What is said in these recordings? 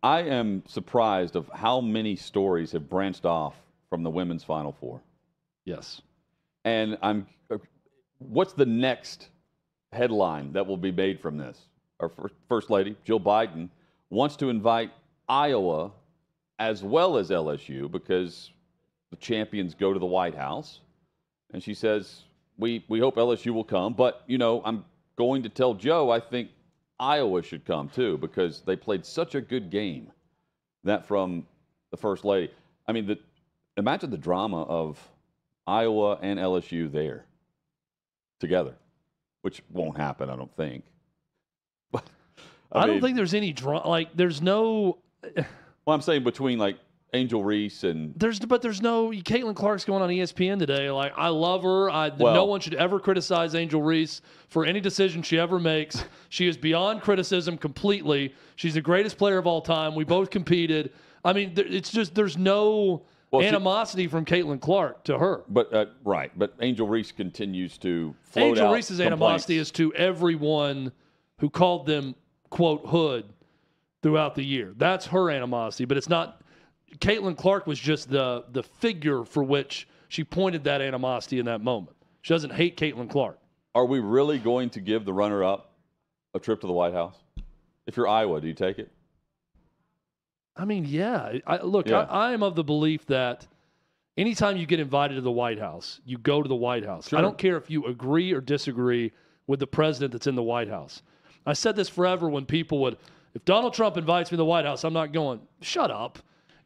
I am surprised of how many stories have branched off from the women's Final Four. Yes. And what's the next headline that will be made from this? Our First Lady, Jill Biden, wants to invite Iowa as well as LSU because the champions go to the White House. And she says, we hope LSU will come. But, I'm going to tell Joe I think Iowa should come too because they played such a good game. That from the First Lady. I mean, imagine the drama of Iowa and LSU there together, which won't happen, I don't think. But I don't think there's any drama. Like, there's no. Well, I'm saying between like Angel Reese and there's no. Caitlin Clark's going on ESPN today. Like, I love her. No one should ever criticize Angel Reese for any decision she ever makes. She is beyond criticism completely. She's the greatest player of all time. We both competed. I mean, it's just there's no animosity from Caitlin Clark to her. But right. But Angel Reese continues to float out Angel Reese's complaints. animosity is to everyone who called them quote hood throughout the year. That's her animosity, but it's not. Caitlin Clark was just the figure for which she pointed that animosity in that moment. She doesn't hate Caitlin Clark. Are we really going to give the runner-up a trip to the White House? If you're Iowa, do you take it? I mean, yeah. I am of the belief that anytime you get invited to the White House, you go to the White House. Sure. I don't care if you agree or disagree with the president that's in the White House. I said this forever when people would, if Donald Trump invites me to the White House, I'm not going. Shut up.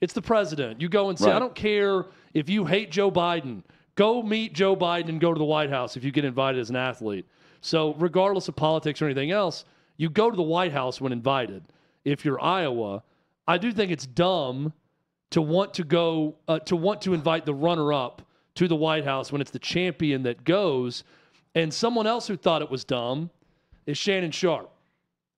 It's the president. You go and say, right. I don't care if you hate Joe Biden. Go meet Joe Biden and go to the White House if you get invited as an athlete. So regardless of politics or anything else, you go to the White House when invited. If you're Iowa, I do think it's dumb to want to go to invite the runner-up to the White House when it's the champion that goes. And someone else who thought it was dumb is Shannon Sharpe.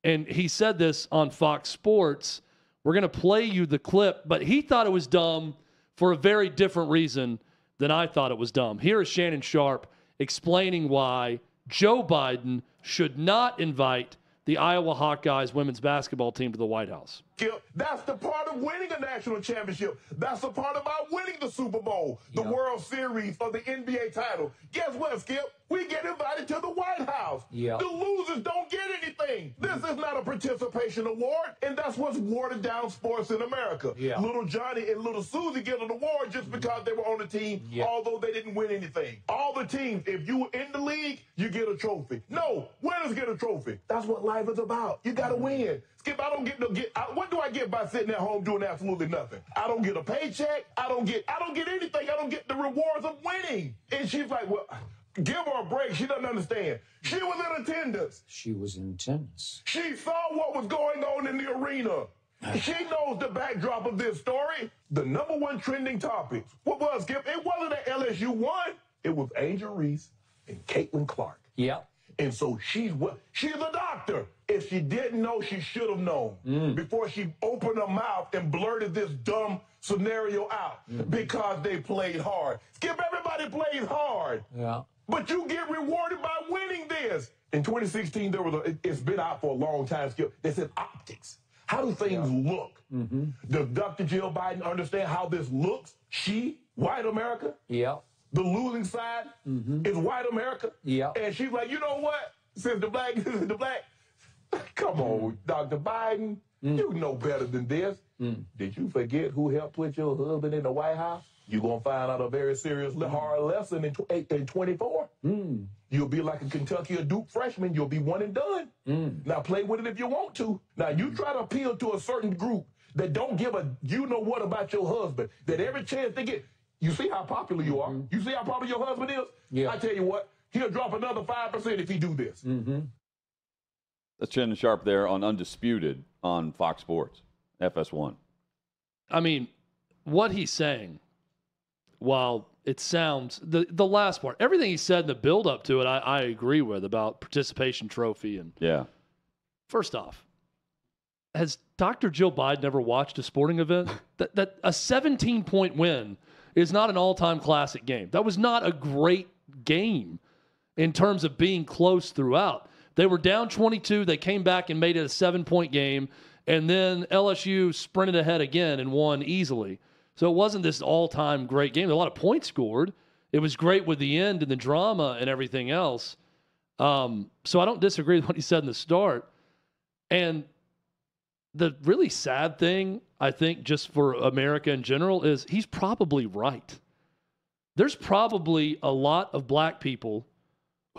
And he said this on Fox Sports. We're going to play you the clip, but he thought it was dumb for a very different reason than I thought it was dumb. Here is Shannon Sharpe explaining why Joe Biden should not invite the Iowa Hawkeyes women's basketball team to the White House. Skip, that's the part of winning a national championship. That's the part about winning the Super Bowl, the World Series, or the NBA title. Guess what, Skip? We get invited to the White House. Yep. The losers don't get anything. This is not a participation award, and that's what's watered down sports in America. Yeah. Little Johnny and little Susie get an award just because they were on the team, although they didn't win anything. All the teams, if you were in the league, you get a trophy. No, winners get a trophy. That's what life is about. You got to win. Skip, I don't what do I get by sitting at home doing absolutely nothing? I don't get a paycheck. I don't get anything. I don't get the rewards of winning. And she's like, well, give her a break. She doesn't understand. She was in attendance. She was in attendance. She saw what was going on in the arena. She knows the backdrop of this story. The #1 trending topic. What was, Skip? It wasn't that LSU won. It was Angel Reese and Caitlin Clark. Yep. And so she's a doctor. If she didn't know, she should have known before she opened her mouth and blurted this dumb scenario out because they played hard. Skip, everybody plays hard. Yeah. But you get rewarded by winning this. In 2016, it's been out for a long time, Skip. They said optics. How do things look? Does Dr. Jill Biden understand how this looks? She, white America? Yeah. The losing side is white America. Yeah. And she's like, you know what? Since the black, come on, Dr. Biden, you know better than this. Did you forget who helped put your husband in the White House? You're going to find out a very serious, hard lesson in 24. You'll be like a Kentucky or Duke freshman. You'll be one and done. Now play with it if you want to. Now you try to appeal to a certain group that don't give a you-know-what about your husband, that every chance they get, you see how popular you are. You see how popular your husband is? Yeah. I tell you what, he'll drop another 5% if he do this. That's Shannon Sharpe there on Undisputed on Fox Sports, FS1. I mean, what he's saying, while it sounds, the last part, everything he said in the build-up to it, I agree with about participation trophy. And first off, has Dr. Jill Biden ever watched a sporting event? that a 17-point win is not an all-time classic game. That was not a great game in terms of being close throughout. They were down 22. They came back and made it a 7-point game. And then LSU sprinted ahead again and won easily. So it wasn't this all-time great game. A lot of points scored. It was great with the end and the drama and everything else. So I don't disagree with what he said in the start. And the really sad thing, I think, just for America in general, is he's probably right. There's probably a lot of black people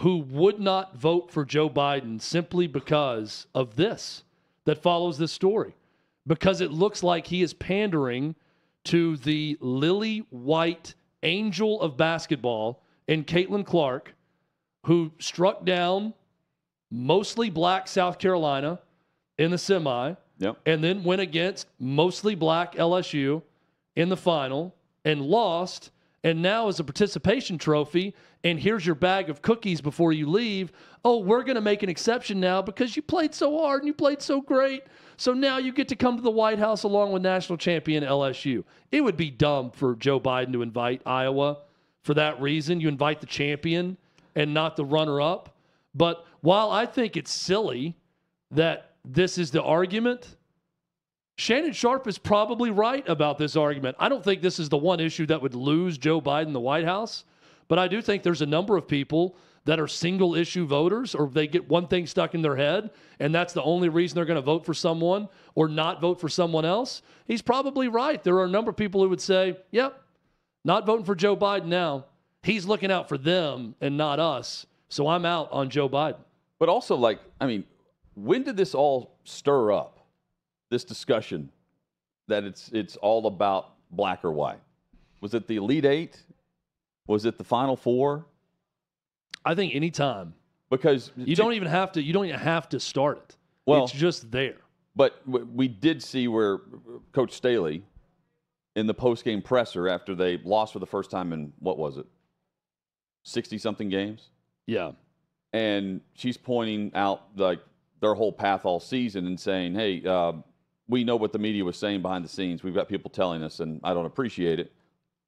who would not vote for Joe Biden simply because of this that follows this story. Because it looks like he is pandering to the lily white angel of basketball in Caitlin Clark, who struck down mostly black South Carolina in the semi, and then went against mostly black LSU in the final and lost, and now as a participation trophy, and here's your bag of cookies before you leave. Oh, we're going to make an exception now because you played so hard and you played so great. So now you get to come to the White House along with national champion LSU. It would be dumb for Joe Biden to invite Iowa for that reason. You invite the champion and not the runner-up. But while I think it's silly that this is the argument, Shannon Sharpe is probably right about this argument. I don't think this is the one issue that would lose Joe Biden the White House, but I do think there's a number of people that are single-issue voters, or they get one thing stuck in their head, and that's the only reason they're going to vote for someone or not vote for someone else. He's probably right. There are a number of people who would say, yep, not voting for Joe Biden now. He's looking out for them and not us, so I'm out on Joe Biden. But also, when did this all stir up, this discussion that it's all about black or white? Was it the Elite Eight? Was it the Final Four? I think any time, because you don't even have to start it. Well, it's just there. But we did see where Coach Staley, in the postgame presser after they lost for the first time in, what was it, 60-something games? Yeah. And she's pointing out their whole path all season and saying, hey, we know what the media was saying behind the scenes. We've got people telling us, and I don't appreciate it.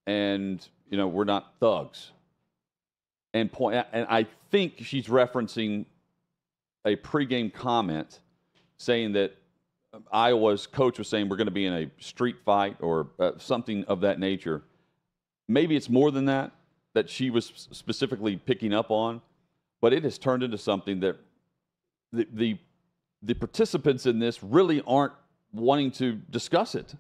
And, we're not thugs. And I think she's referencing a pregame comment saying that Iowa's coach was saying we're going to be in a street fight or something of that nature. Maybe it's more than that she was specifically picking up on, but it has turned into something that the participants in this really aren't wanting to discuss it.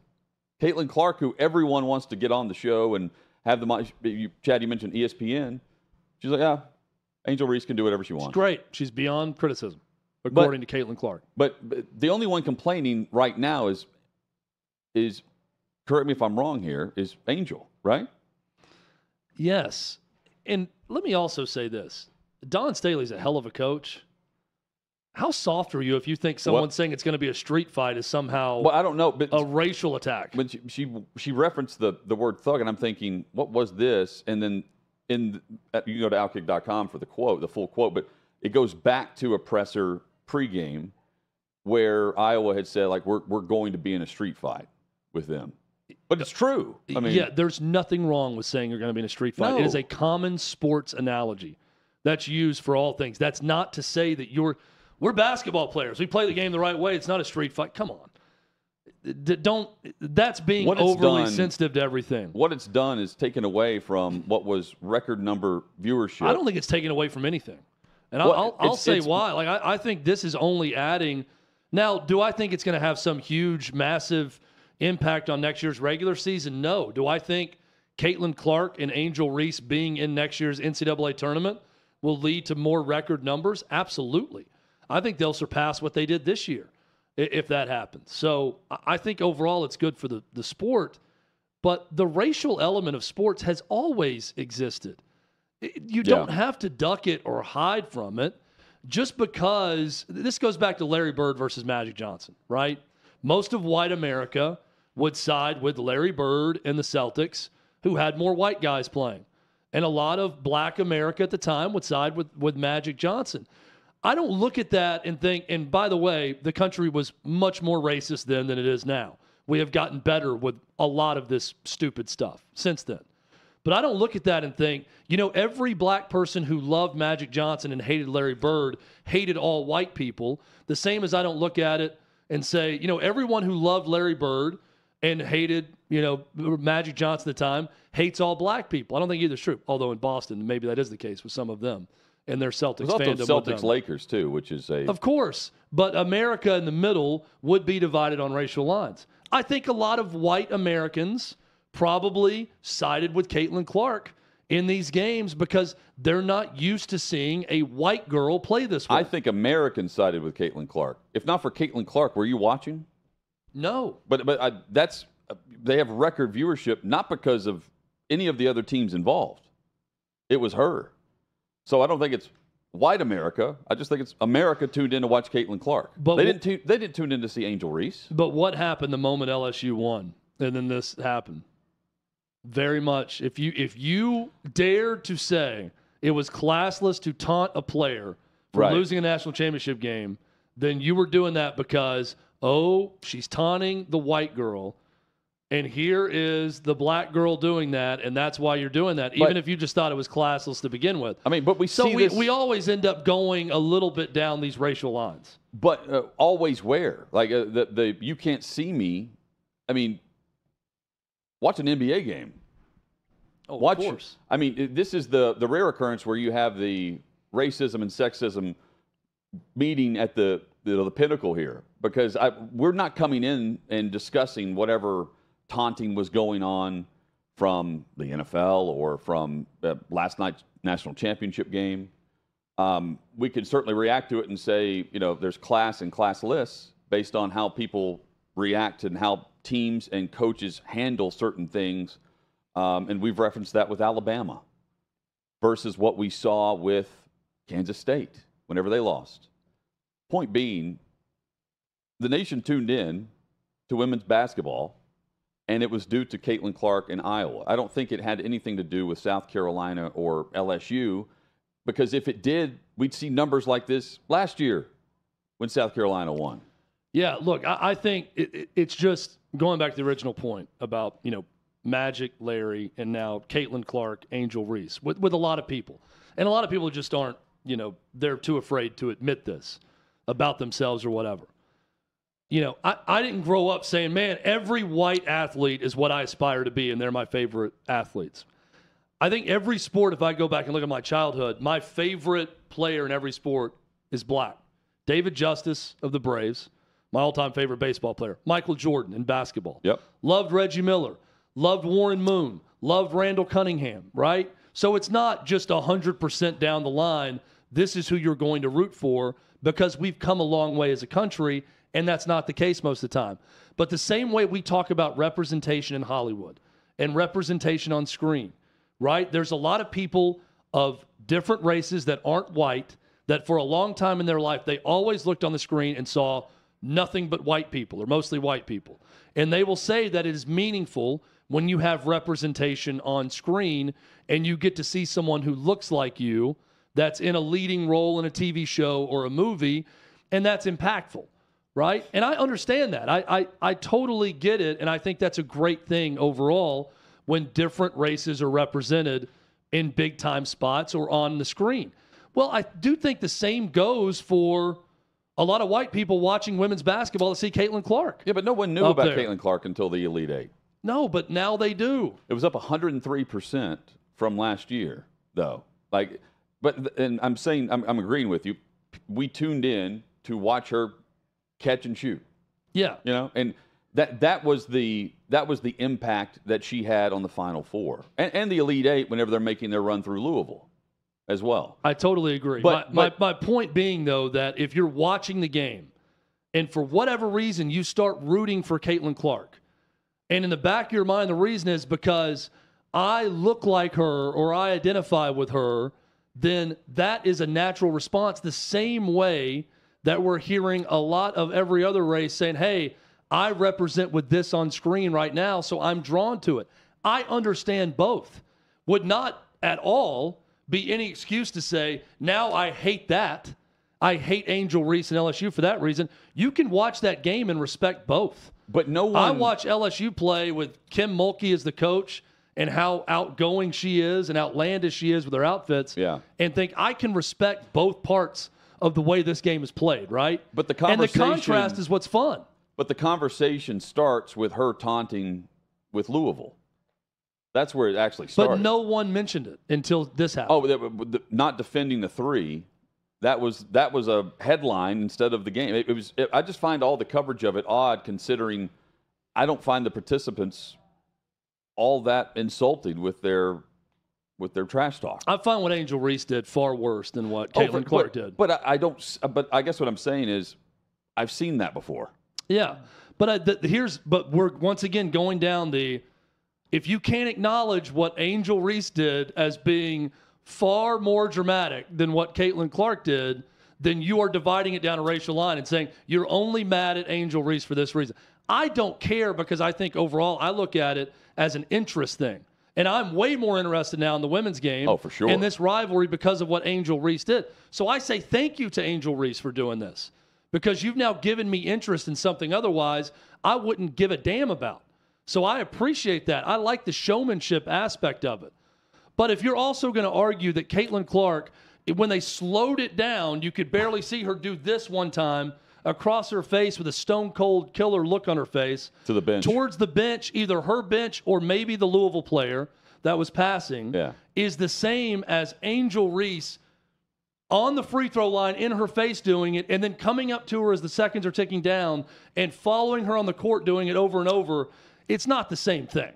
Caitlin Clark, who everyone wants to get on the show and have Chad, you mentioned ESPN. She's like, yeah, Angel Reese can do whatever she wants. She's great. She's beyond criticism, according to Caitlin Clark. But the only one complaining right now is, correct me if I'm wrong here, is Angel, right? Yes. And let me also say this. Don Staley's a hell of a coach. How soft are you if you think someone saying it's going to be a street fight is somehow I don't know, but a racial attack? When she referenced the word thug, and I'm thinking, what was this? And then you can go to Outkick.com for the full quote, but it goes back to a presser pregame where Iowa had said, we're going to be in a street fight with them. But it's true. There's nothing wrong with saying you're going to be in a street fight. No. It is a common sports analogy that's used for all things. That's not to say that we're basketball players. We play the game the right way. It's not a street fight. Come on. That's being overly sensitive to everything. What it's done is taken away from what was record number viewership. I don't think it's taken away from anything. And I'll say why. I think this is only adding. Now, do I think it's going to have some huge, massive impact on next year's regular season? No. Do I think Caitlin Clark and Angel Reese being in next year's NCAA tournament will lead to more record numbers? Absolutely. I think they'll surpass what they did this year if that happens. So I think overall it's good for the sport, but the racial element of sports has always existed. You don't have to duck it or hide from it just because this goes back to Larry Bird versus Magic Johnson, right? Most of white America would side with Larry Bird and the Celtics, who had more white guys playing. And a lot of black America at the time would side with Magic Johnson. I don't look at that and think, and by the way, the country was much more racist then than it is now. We have gotten better with a lot of this stupid stuff since then. But I don't look at that and think, every black person who loved Magic Johnson and hated Larry Bird hated all white people, the same as I don't look at it, and say, everyone who loved Larry Bird and hated, Magic Johnson at the time hates all black people. I don't think either's true, although in Boston, maybe that is the case with some of them and their Celtics fandom. There's also Celtics-Lakers, too, which is Of course, but America in the middle would be divided on racial lines. I think a lot of white Americans probably sided with Caitlin Clark in these games because they're not used to seeing a white girl play this way. I think Americans sided with Caitlin Clark. If not for Caitlin Clark, were you watching? No. But they have record viewership not because of any of the other teams involved. It was her. So I don't think it's white America. I just think it's America tuned in to watch Caitlin Clark. But they didn't tune in to see Angel Reese. But what happened the moment LSU won and then this happened? Very much. If you dared to say it was classless to taunt a player for losing a national championship game, then you were doing that because, she's taunting the white girl, and here is the black girl doing that, and that's why you're doing that, even if you just thought it was classless to begin with. I mean, but we always end up going a little bit down these racial lines. But always where? Like the you can't see me. I mean, watch an NBA game. Of course. I mean, this is the rare occurrence where you have the racism and sexism meeting at the pinnacle here, because we're not coming in and discussing whatever taunting was going on from the NFL or from last night's national championship game. We could certainly react to it and say, there's class and classless based on how people react and how teams and coaches handle certain things. And we've referenced that with Alabama versus what we saw with Kansas State whenever they lost. Point being, the nation tuned in to women's basketball, and it was due to Caitlin Clark in Iowa. I don't think it had anything to do with South Carolina or LSU, because if it did, we'd see numbers like this last year when South Carolina won. Yeah, look, I think it's just going back to the original point about, Magic, Larry, and now Caitlin Clark, Angel Reese, with a lot of people. And a lot of people just aren't, they're too afraid to admit this about themselves or whatever. I didn't grow up saying, man, every white athlete is what I aspire to be, and they're my favorite athletes. I think every sport, if I go back and look at my childhood, my favorite player in every sport is black. David Justice of the Braves, my all-time favorite baseball player. Michael Jordan in basketball. Yep. Loved Reggie Miller. Loved Warren Moon. Loved Randall Cunningham, right? So it's not just 100% down the line, this is who you're going to root for, because we've come a long way as a country, and that's not the case most of the time. But the same way we talk about representation in Hollywood and representation on screen, right? There's a lot of people of different races that aren't white that for a long time in their life, they always looked on the screen and saw nothing but white people or mostly white people. And they will say that it is meaningful when you have representation on screen and you get to see someone who looks like you that's in a leading role in a TV show or a movie, and that's impactful, right? And I understand that. I totally get it, and I think that's a great thing overall when different races are represented in big-time spots or on the screen. Well, I do think the same goes for a lot of white people watching women's basketball to see Caitlin Clark. Yeah, but no one knew about Caitlin Clark until the Elite Eight. No, but now they do. It was up 103% from last year, though. And I'm saying, I'm agreeing with you. We tuned in to watch her catch and shoot. Yeah. And that was the impact that she had on the Final Four and the Elite Eight whenever they're making their run through Louisville as well. I totally agree. But my point being, though, that if you're watching the game and for whatever reason you start rooting for Caitlin Clark, and in the back of your mind, the reason is because I look like her or I identify with her, then that is a natural response the same way that we're hearing a lot of every other race saying, hey, I represent with this on screen right now, so I'm drawn to it. I understand both. Would not at all be any excuse to say, now I hate that. I hate Angel Reese and LSU for that reason. You can watch that game and respect both. But no one. I watch LSU play with Kim Mulkey as the coach and how outgoing she is and outlandish she is with her outfits, and think I can respect both parts of the way this game is played, right? But the contrast is what's fun. But the conversation starts with her taunting with Louisville. That's where it actually started. But no one mentioned it until this happened. Oh, not defending the three. That was a headline instead of the game. I just find all the coverage of it odd, considering I don't find the participants all that insulted with their trash talk. I find what Angel Reese did far worse than what Caitlin Clark did. But I don't. But I guess what I'm saying is, I've seen that before. Yeah, but we're once again going down the. If you can't acknowledge what Angel Reese did as being far more dramatic than what Caitlin Clark did, then you are dividing it down a racial line and saying you're only mad at Angel Reese for this reason. I don't care, because I think overall I look at it as an interest thing. And I'm way more interested now in the women's game. Oh, for sure. In this rivalry because of what Angel Reese did. So I say thank you to Angel Reese for doing this, because you've now given me interest in something otherwise I wouldn't give a damn about. So I appreciate that. I like the showmanship aspect of it. But if you're also going to argue that Caitlin Clark, when they slowed it down, you could barely see her do this one time across her face with a stone-cold killer look on her face. To the bench. Towards the bench, either her bench or maybe the Louisville player that was passing, is the same as Angel Reese on the free throw line in her face doing it, and then coming up to her as the seconds are ticking down and following her on the court doing it over and over. It's not the same thing.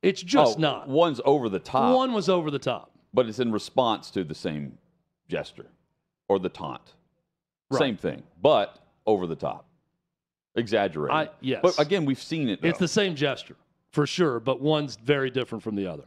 It's just not. One's over the top. One was over the top. But it's in response to the same gesture or the taunt. Right. Same thing, but over the top. Exaggerated. Yes. But again, we've seen it, though. It's the same gesture, for sure, but one's very different from the other.